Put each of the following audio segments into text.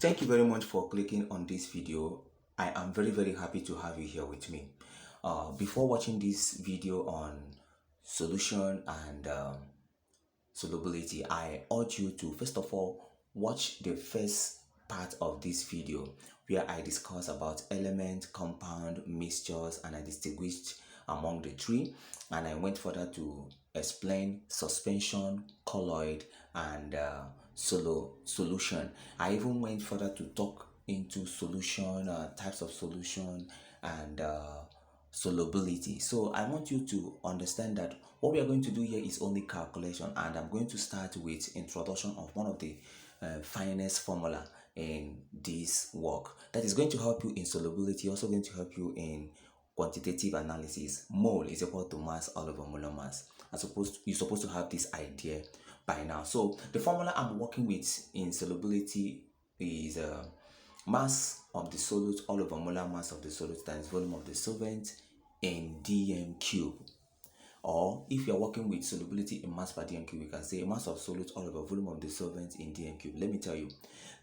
Thank you very much for clicking on this video. I am very happy to have you here with me. Before watching this video on solution and solubility, I urge you to first of all watch the first part of this video where I discuss about element, compound, mixtures, and I distinguished among the three, and I went further to explain suspension, colloid, and solution. I even went further to talk into solution, types of solution, and solubility. So I want you to understand that what we are going to do here is only calculation, and I'm going to start with introduction of one of the finest formula in this work that is going to help you in solubility, also going to help you in quantitative analysis. Mole is equal to mass all over molar mass. You're supposed to have this idea by now. So the formula I'm working with in solubility is mass of the solute all over molar mass of the solute times volume of the solvent in dm cube. Or if you are working with solubility in mass per dm cube, we can say mass of solute all over volume of the solvent in dm cube. Let me tell you,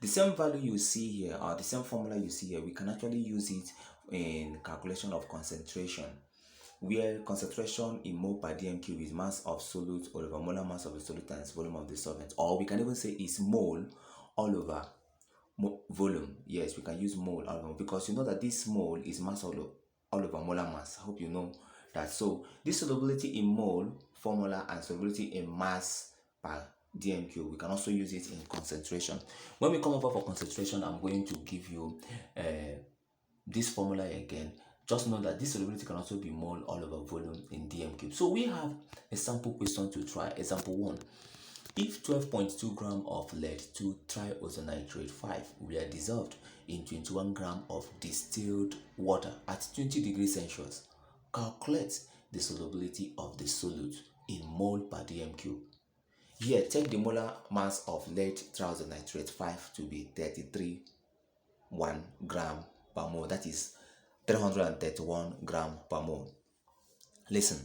the same value you see here, or the same formula you see here, we can actually use it in calculation of concentration, where concentration in mole per dm cube is mass of solute all over molar mass of the solute times volume of the solvent. Or we can even say it's mole all over volume. Yes, we can use mole all over, because you know that this mole is mass all over molar mass. I hope you know that. So this solubility in mole formula and solubility in mass per dm cube, we can also use it in concentration. When we come over for concentration, I'm going to give you this formula again. Just know that this solubility can also be mole all over volume in dm cube. So we have a sample question to try. Example 1. If 12.2 gram of lead 2 triosonitrate 5 were dissolved in 21 gram of distilled water at 20 degrees Celsius, calculate the solubility of the solute in mole per dm cube. Here, take the molar mass of lead triosonitrate 5 to be 33.1 gram per mole. That is 331 gram per mole. Listen,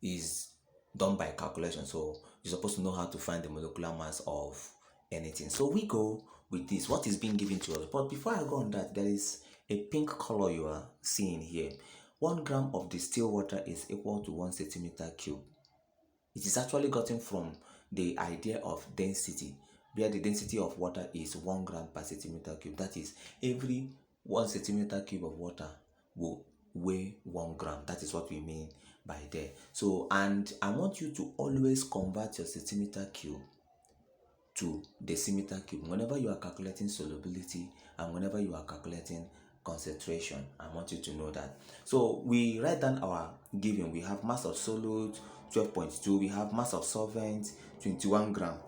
is done by calculation, so you're supposed to know how to find the molecular mass of anything. So we go with this, what is being given to us. But before I go on that, there is a pink color you are seeing here. 1 gram of distilled water is equal to 1 centimeter cube. It is actually gotten from the idea of density, where the density of water is 1 gram per centimeter cube. That is, every 1 centimeter cube of water will weigh 1 gram. That is what we mean by there. So, and I want you to always convert your centimeter cube to decimeter cube whenever you are calculating solubility and whenever you are calculating concentration. I want you to know that. So we write down our given. We have mass of solute 12.2, we have mass of solvent 21 gram.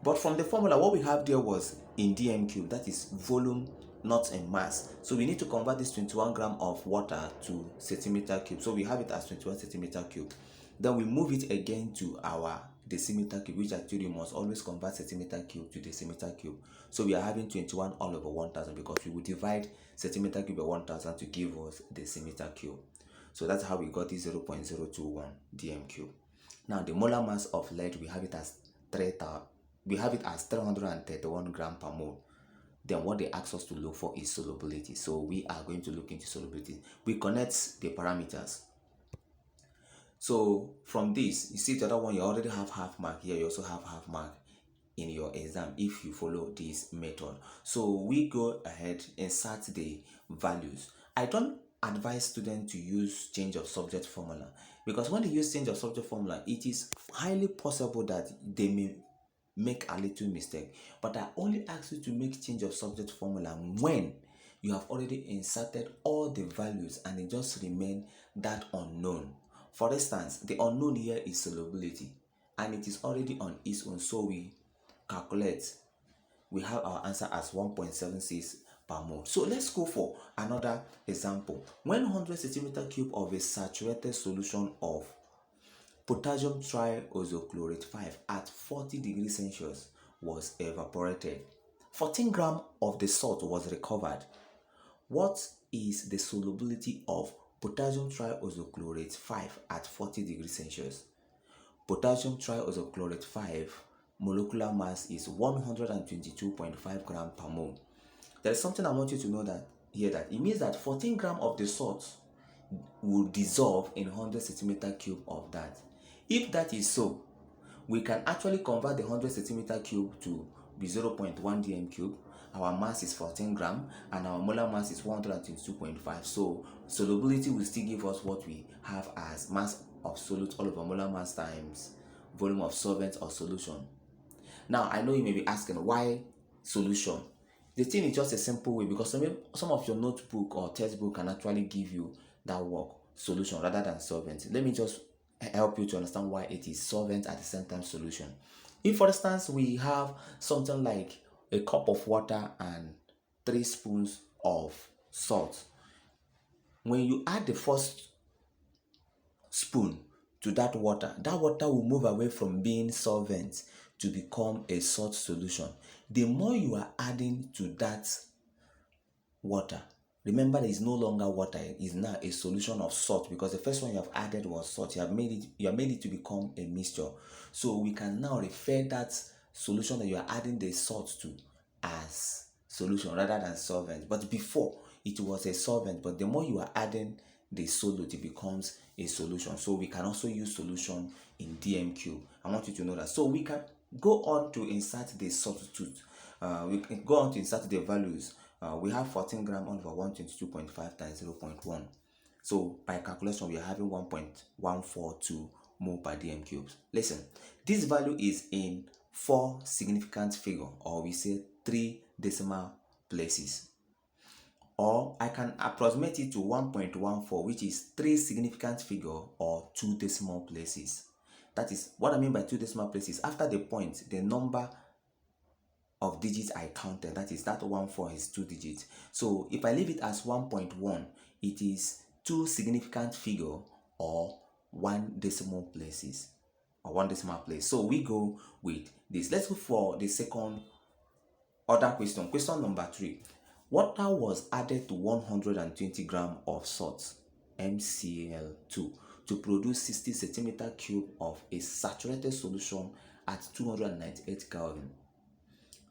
But from the formula, what we have there was in dm cube, that is volume, not in mass. So we need to convert this 21 gram of water to centimeter cube. So we have it as 21 centimeter cube. Then we move it again to our decimeter cube, which actually must always convert centimeter cube to decimeter cube. So we are having 21 all over 1000, because we will divide centimeter cube by 1000 to give us decimeter cube. So that's how we got this 0.021 dm cube. Now the molar mass of lead, we have it as 331 gram per mole. Then what they ask us to look for is solubility. So we are going to look into solubility. We connect the parameters. So from this, you see the other one, you already have half mark here. You also have half mark in your exam if you follow this method. So we go ahead, insert the values. I don't advise students to use change of subject formula, because when they use change of subject formula, it is highly possible that they may make a little mistake. But I only ask you to make change of subject formula when you have already inserted all the values and it just remain that unknown. For instance, the unknown here is solubility, and it is already on its own. So we calculate, we have our answer as 1.76 per mole. So let's go for another example. When 100 centimeter cube of a saturated solution of potassium triosochlorate 5 at 40 degrees Celsius was evaporated, 14 grams of the salt was recovered. What is the solubility of potassium triosochlorate 5 at 40 degrees Celsius? Potassium triosochlorate 5 molecular mass is 122.5 gram per mole. There is something I want you to know that here, that it means that 14 gram of the salt will dissolve in 100 centimeter cube of that. If that is so, we can actually convert the 100 centimeter cube to be 0.1 dm cube. Our mass is 14 gram and our molar mass is 122.5. So solubility will still give us what we have as mass of solute all over molar mass times volume of solvent or solution. Now I know you may be asking, why solution? The thing is just a simple way, because some of your notebook or textbook can actually give you that word solution rather than solvent. Let me just help you to understand why it is solvent at the same time solution. If for instance we have something like a cup of water and 3 spoons of salt, when you add the first spoon to that water will move away from being solvent to become a salt solution. The more you are adding to that water, remember there is no longer water, it is now a solution of salt, because the first one you have added was salt. You have made it to become a mixture. So we can now refer that solution that you are adding the salt to as solution rather than solvent. But before it was a solvent, but the more you are adding the solute, it becomes a solution. So we can also use solution in dm cube. I want you to know that. So we can go on to insert the substitute. We can go on to insert the values. We have 14 gram over 122.5 times 0.1. So by calculation, we are having 1.142 mole per dm cubes. Listen, this value is in 4 significant figure, or we say 3 decimal places. Or I can approximate it to 1.14, which is 3 significant figure or 2 decimal places. That is what I mean by 2 decimal places. After the point, the number of digits I counted, that is, that 14 is 2 digits. So if I leave it as 1.1, it is 2 significant figure or 1 decimal places, or 1 decimal place. So we go with this. Let's go for the second other question. Question number 3. Water was added to 120 gram of salt, MCl2, to produce 60 centimeter cube of a saturated solution at 298 Kelvin.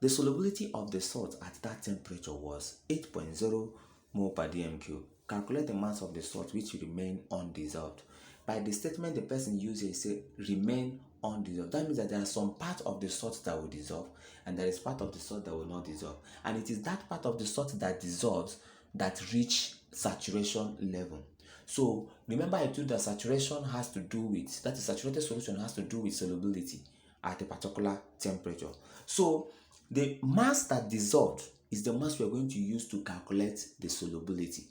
The solubility of the salt at that temperature was 8.0 mole per dm cube. Calculate the mass of the salt which remain undissolved. By the statement the person used here, say remain undissolved. That means that there are some part of the salt that will dissolve and there is part of the salt that will not dissolve. And it is that part of the salt that dissolves that reach saturation level. So remember I told you that saturation has to do with, that is, saturated solution has to do with solubility at a particular temperature. So the mass that dissolved is the mass we are going to use to calculate the solubility.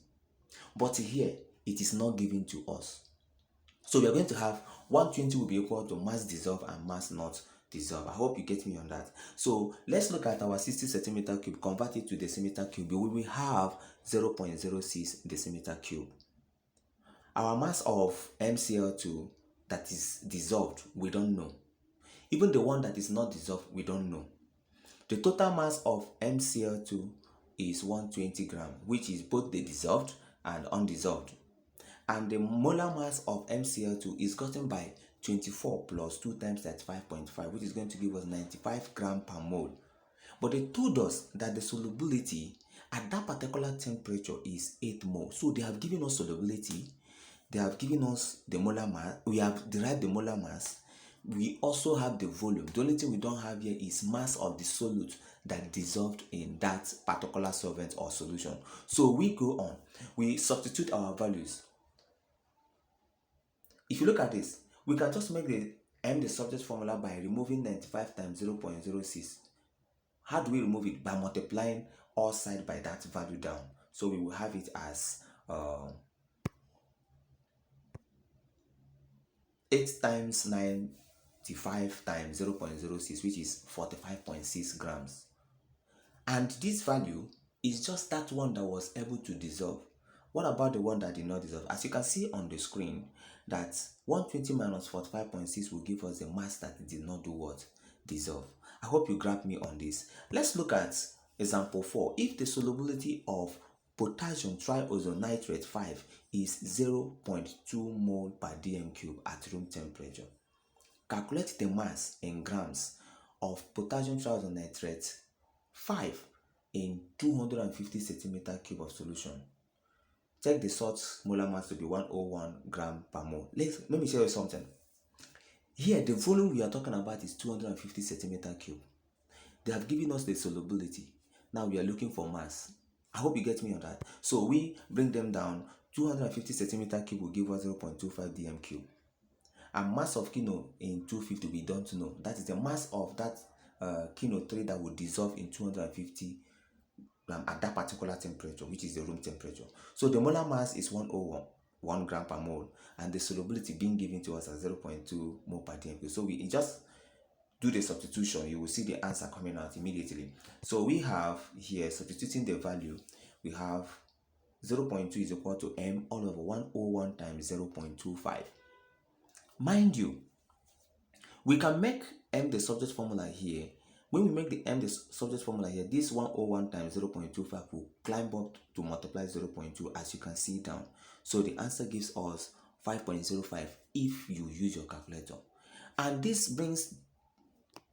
But here, it is not given to us. So we are going to have 120 will be equal to mass dissolved and mass not dissolved. I hope you get me on that. So let's look at our 60 centimeter cube, convert it to decimeter cube. We will have 0.06 decimeter cube. Our mass of MCl2 that is dissolved, we don't know. Even the one that is not dissolved, we don't know. The total mass of MCl2 is 120 gram, which is both the dissolved and undissolved. And the molar mass of MCl2 is gotten by 24 plus 2 times 35.5, which is going to give us 95 gram per mole. But they told us that the solubility at that particular temperature is 8 mole. So they have given us solubility, they have given us the molar mass, we have derived the molar mass, we also have the volume. The only thing we don't have here is mass of the solute that dissolved in that particular solvent or solution. So we go on, we substitute our values. If you look at this, we can just make the subject formula by removing 95 times 0.06. How do we remove it? By multiplying all sides by that value down. So we will have it as 8 times 95 times 0.06, which is 45.6 grams. And this value is just that one that was able to dissolve. What about the one that did not dissolve? As you can see on the screen, that 120 minus 45.6 will give us the mass that did not do what? Dissolve. I hope you grab me on this. Let's look at example 4. If the solubility of potassium triosonitrate 5 is 0.2 mole per dm cube at room temperature, calculate the mass in grams of potassium triazonitrate 5 in 250 centimeter cube of solution. Check the salt molar mass to be 101 gram per mole. Let me show you something. Here, the volume we are talking about is 250 centimeter cube. They have given us the solubility. Now we are looking for mass. I hope you get me on that. So we bring them down. 250 centimeter cube will give us 0.25 dm cube. And mass of kino in 250 we don't know. That is the mass of that kino 3 that will dissolve in 250 gram at that particular temperature, which is the room temperature. So the molar mass is 101 gram per mole, and the solubility being given to us as 0.2 mole per dm cube. So we just do the substitution, you will see the answer coming out immediately. So we have here, substituting the value, we have 0.2 is equal to m all over 101 times 0.25. Mind you, we can make m the subject formula here. When we make the m the subject formula here, this 101 times 0.25 will climb up to multiply 0.2 as you can see down. So the answer gives us 5.05 if you use your calculator. And this brings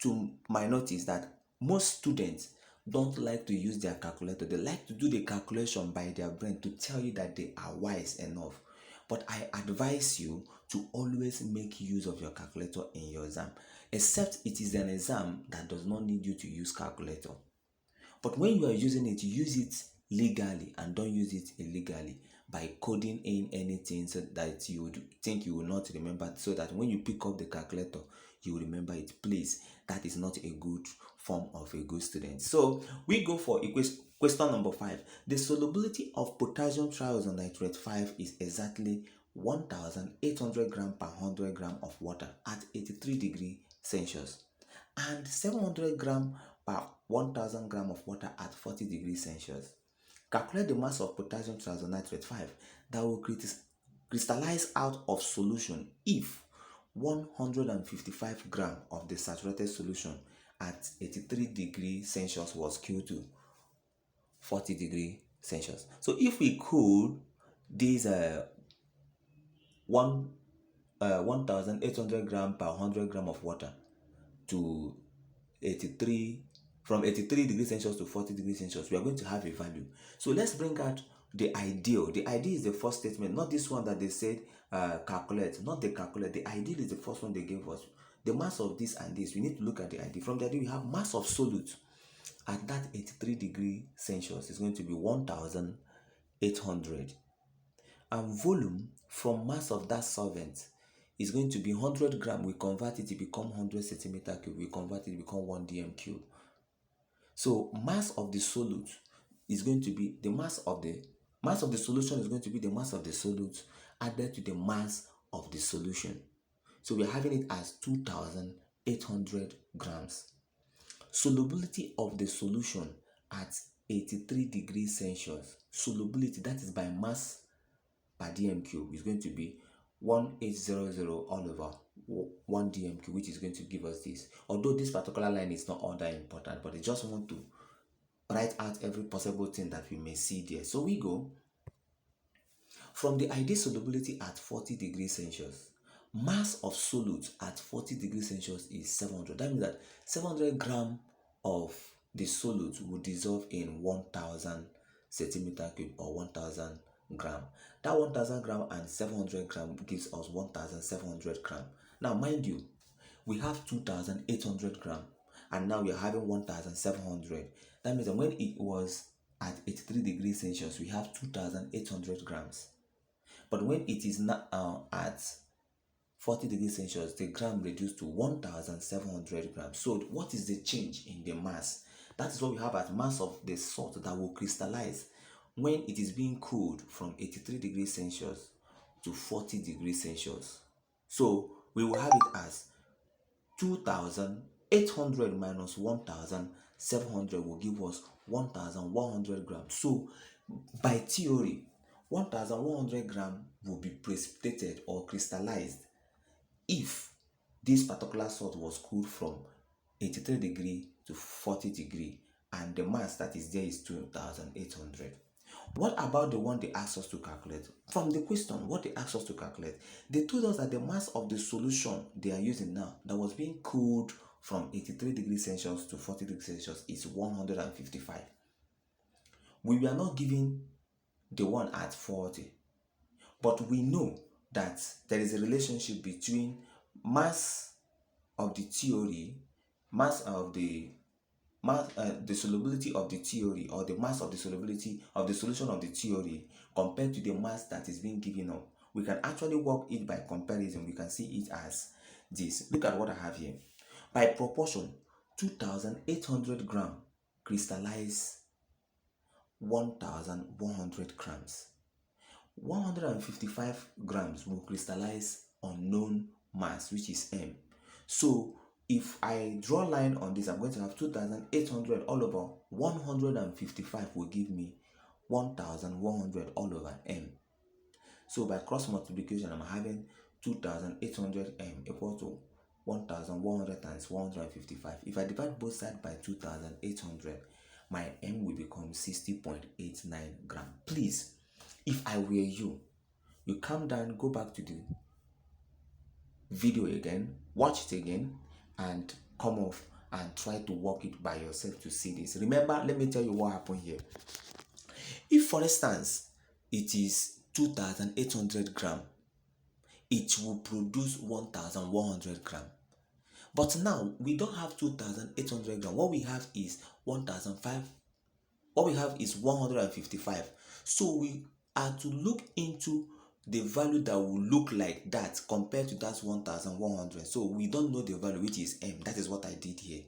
to my notice that most students don't like to use their calculator. They like to do the calculation by their brain to tell you that they are wise enough. But I advise you to always make use of your calculator in your exam, except it is an exam that does not need you to use calculator. But when you are using it, use it legally and don't use it illegally by coding in anything so that you would think you will not remember, so that when you pick up the calculator, you will remember it. Please, that is not a good form of a good student. So we go for question number 5. The solubility of potassium triazonitrate 5 is exactly 1800 gram per 100 gram of water at 83 degrees Celsius and 700 gram per 1000 gram of water at 40 degrees Celsius. Calculate the mass of potassium triazonitrate 5 that will crystallize out of solution if 155 gram of the saturated solution at 83 degrees Celsius was cooled to 40 degrees Celsius. So if we cool these 1800 gram per 100 gram of water to 83, from 83 degrees Celsius to 40 degrees Celsius, we are going to have a value. So let's bring out the ideal. The ideal is the first statement, not this one that they said calculate, not the calculate. The ideal is the first one they gave us. The mass of this and this, we need to look at the ideal. From the ideal, we have mass of solute at that 83 degrees Celsius is going to be 1800, and volume from mass of that solvent is going to be 100 gram. We convert it to become 100 centimeter cube. We convert it to become 1 dm cube. So mass of the solute is going to be the mass of the solution is going to be the mass of the solute added to the mass of the solution. So we are having it as 2800 grams. Solubility of the solution at 83 degrees Celsius, solubility, that is by mass per dm cube, is going to be 1800 all over 1 dm cube, which is going to give us this. Although this particular line is not all that important, but I just want to write out every possible thing that we may see there. So we go from the ideal solubility at 40 degrees Celsius. Mass of solute at 40 degrees Celsius is 700. That means that 700 gram of the solute will dissolve in 1000 centimeter cube or 1000 gram. That 1000 gram and 700 gram gives us 1700 gram. Now mind you, we have 2800 gram and now we are having 1700. That means that when it was at 83 degrees Celsius, we have 2800 grams. But when it is now at 40 degrees Celsius, the gram reduced to 1700 grams. So what is the change in the mass? That is what we have as mass of the salt that will crystallize when it is being cooled from 83 degrees Celsius to 40 degrees Celsius. So we will have it as 2800 minus 1700 will give us 1100 grams. So by theory, 1100 grams will be precipitated or crystallized if this particular salt was cooled from 83 degree to 40 degree and the mass that is there is 2800. What about the one they asked us to calculate? From the question, what they asked us to calculate, they told us that the mass of the solution they are using now that was being cooled from 83 degrees Celsius to 40 degrees Celsius is 155. We were not given the one at 40, but we know that there is a relationship between mass of the theory, mass of the solubility of the theory, or the mass of the solubility of the solution of the theory compared to the mass that is being given up. We can actually work it by comparison. We can see it as this. Look at what I have here. By proportion, 2,800 gram crystallize 1,100 grams. 155 grams will crystallize unknown mass, which is m. So if I draw a line on this, I'm going to have 2,800 all over 155 will give me 1,100 all over m. So by cross multiplication, I'm having 2,800 m equal to 1,100 times 155. If I divide both sides by 2,800, my m will become 60.89 gram. Please, if I were you, you come down, go back to the video again, watch it again, and come off and try to work it by yourself to see this. Remember, let me tell you what happened here. If, for instance, it is 2,800 gram, it will produce 1,100 gram. But now we don't have 2,800 gram. What we have is 1,005. What we have is 155. So we are to look into the value that will look like that compared to that 1,100. So we don't know the value, which is m. That is what I did here.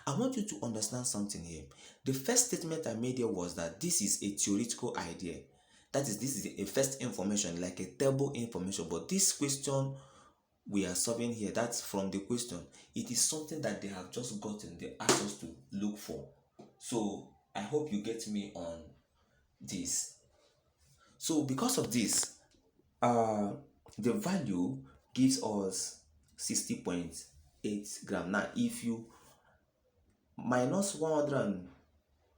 I want you to understand something here. The first statement I made here was that this is a theoretical idea. That is, this is a first information, like a table information. But this question we are solving here, that's from the question. It is something that they have just gotten, they asked us to look for. So I hope you get me on this. So because of this, the value gives us 60.8 gram. Now if you minus 100,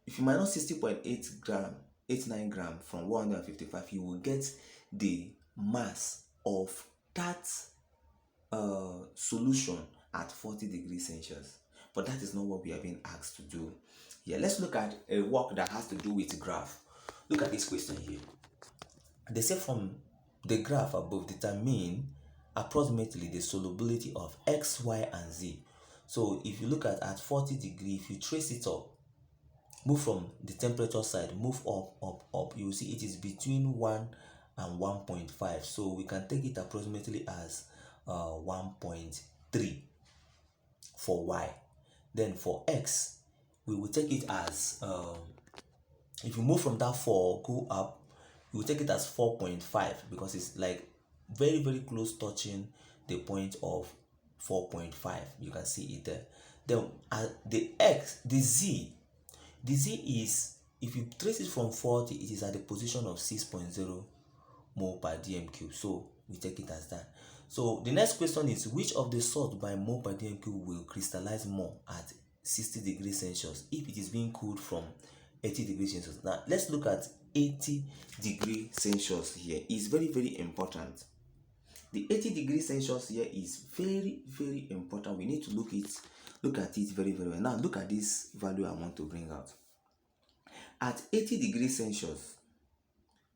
if you minus 60.8 gram, 89 gram from 155, you will get the mass of that solution at 40 degrees Celsius. But that is not what we are being asked to do. Yeah, let's look at a work that has to do with graph. Look at this question here. They say from the graph above, determine approximately the solubility of x, y, and z. So if you look at 40 degrees, if you trace it up, move from the temperature side, move up, you will see it is between 1 and 1.5. So we can take it approximately as 1.3 for y. Then for x, we will take it as, if you move from that 4, go up, you will take it as 4.5 because it's like very, very close touching the point of 4.5. You can see it there. Then the z is, if you trace it from 40, it is at the position of 6.0 mole per dm cube. So we take it as that. So the next question is, which of the salt by mole per dm cube will crystallize more at 60 degrees Celsius if it is being cooled from 80 degrees Celsius? Now let's look at 80 degrees Celsius here. It's very, very important. The 80 degrees Celsius here is very, very important. We need to look at it very, very well. Now look at this value I want to bring out. At 80 degrees Celsius,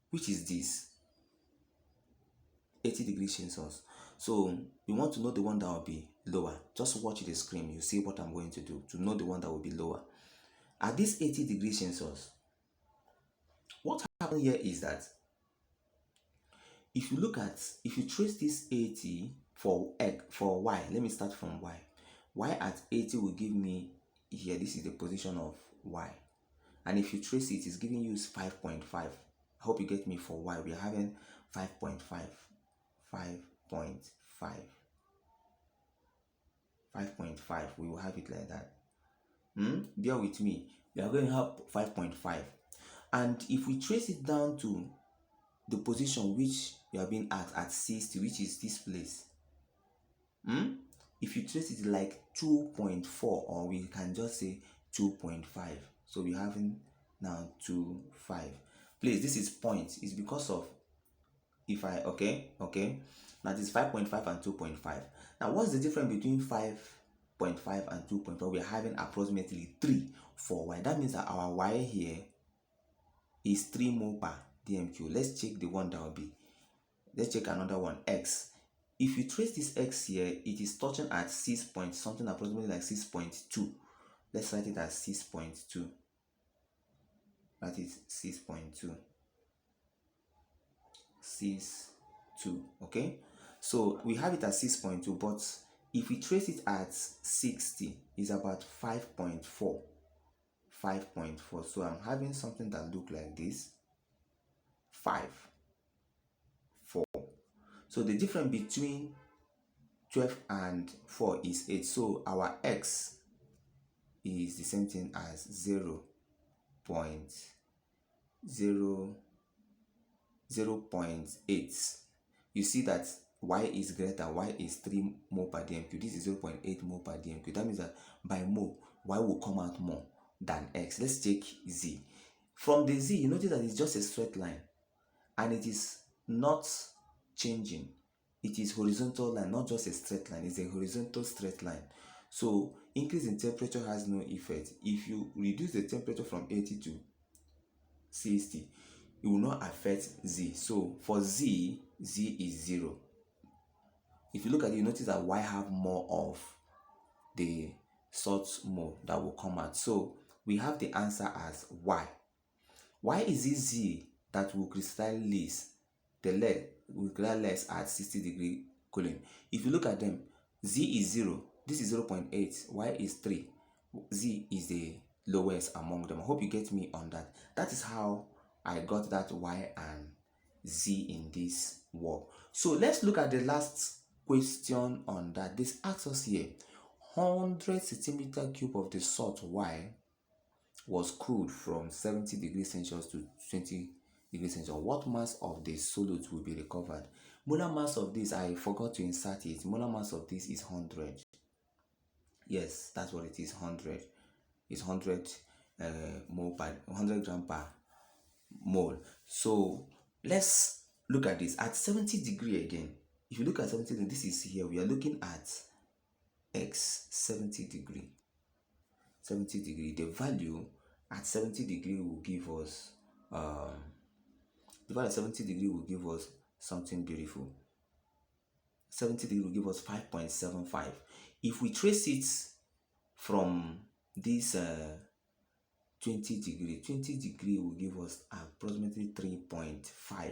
which is this 80 degrees Celsius. So we want to know the one that will be lower. Just watch the screen. You see what I'm going to do to know the one that will be lower. At this 80 degrees Celsius, what happened here is that if you trace this 80 for y, let me start from y. Y at 80 will give me here, this is the position of y. And if you trace it, it's giving you 5.5. I hope you get me. For y, we are having 5.5. 5.5. We will have it like that. Bear with me. We are going to have 5.5. And if we trace it down to the position which you have been at 60, which is this place, if you trace it like 2.4, or we can just say 2.5. So we're having now 2.5. Please, this is point. It's because of, if I, okay, now this is 5.5 and 2.5. Now what's the difference between 5 2.5 and 2.5, we're having approximately 3 for y. That means that our y here is 3 mole per dmq. Let's check the one that will be. Let's check another one, x. If you trace this x here, it is touching at 6 point something, approximately like 6.2. Let's write it as 6.2. That is 6.2. 6.2. Okay, so we have it at 6.2, but if we trace it at 60, it's about 5.4. 5.4. So I'm having something that look like this. 5, 4. So the difference between 12 and 4 is 8. So our x is the same thing as 0.8. You see that y is greater, y is 3 mole per dmq. This is 0.8 mole per dmq. That means that by mole, y will come out more than x. Let's take z. From the z, you notice that it's just a straight line, and it is not changing. It is horizontal line, not just a straight line. It's a horizontal straight line. So increase in temperature has no effect. If you reduce the temperature from 80 to 60, it will not affect z. So for z is 0. If you look at it, you notice that y have more of the salt mole that will come out. So we have the answer as y. Why is it z that will crystallize less? The lead will crystallize at 60° cooling. If you look at them, z is 0, this is 0.8, y is 3, z is the lowest among them. I hope you get me on that. That is how I got that y and z in this work. So let's look at the last question on that. This asks us here, 100 centimeter cube of the salt y was cooled from 70 degrees Celsius to 20 degrees Celsius. What mass of the solute will be recovered? Molar mass of this, I forgot to insert it. Molar mass of this is 100. Yes, that's what it is. 100. It's 100 mole per 100 gram per mole. So let's look at this at 70 degree again. If you look at 70 degree, this is here. We are looking at x 70 degree. 70 degree. The value at 70 degree will give us the value at 70 degree will give us something beautiful. 70 degree will give us 5.75. If we trace it from this 20 degree will give us approximately 3.5.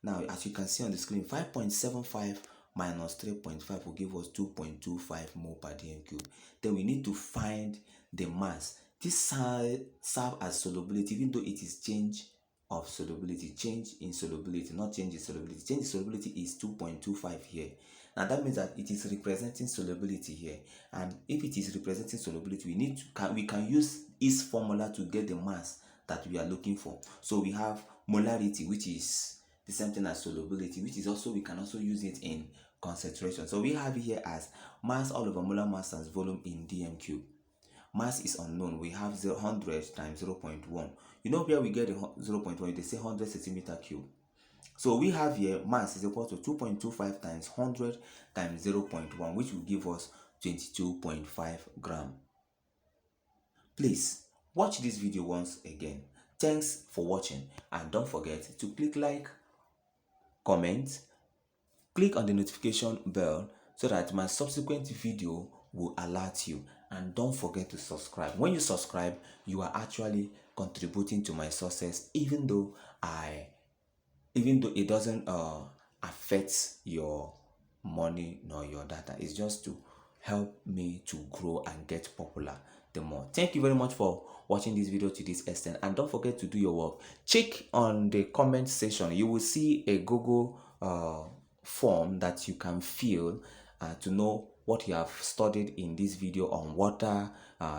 Now, as you can see on the screen, 5.75 minus 3.5 will give us 2.25 mole per dm cube. Then we need to find the mass. This serve as solubility, even though it is change of solubility, change in solubility, not change in solubility. Change in solubility is 2.25 here. Now that means that it is representing solubility here, and if it is representing solubility, we can use its formula to get the mass that we are looking for. So we have molarity, which is the same thing as solubility, which is also, we can also use it in concentration. So we have here as mass all over molar mass times volume in dm cube. Mass is unknown. We have 100 times 0.1. You know where we get the 0.1? They say 100 centimeter cube. So we have here mass is equal to 2.25 times 100 times 0.1, which will give us 22.5 gram. Please watch this video once again. Thanks for watching, and don't forget to click like, comment, click on the notification bell so that my subsequent video will alert you, and don't forget to subscribe. When you subscribe, you are actually contributing to my success, even though it doesn't affect your money nor your data. It's just to help me to grow and get popular the more. Thank you very much for watching this video to this extent, and don't forget to do your work. Check on the comment section. You will see a Google form that you can fill to know what you have studied in this video on water,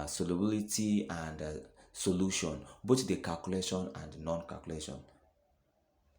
solubility, and solution, both the calculation and non-calculation.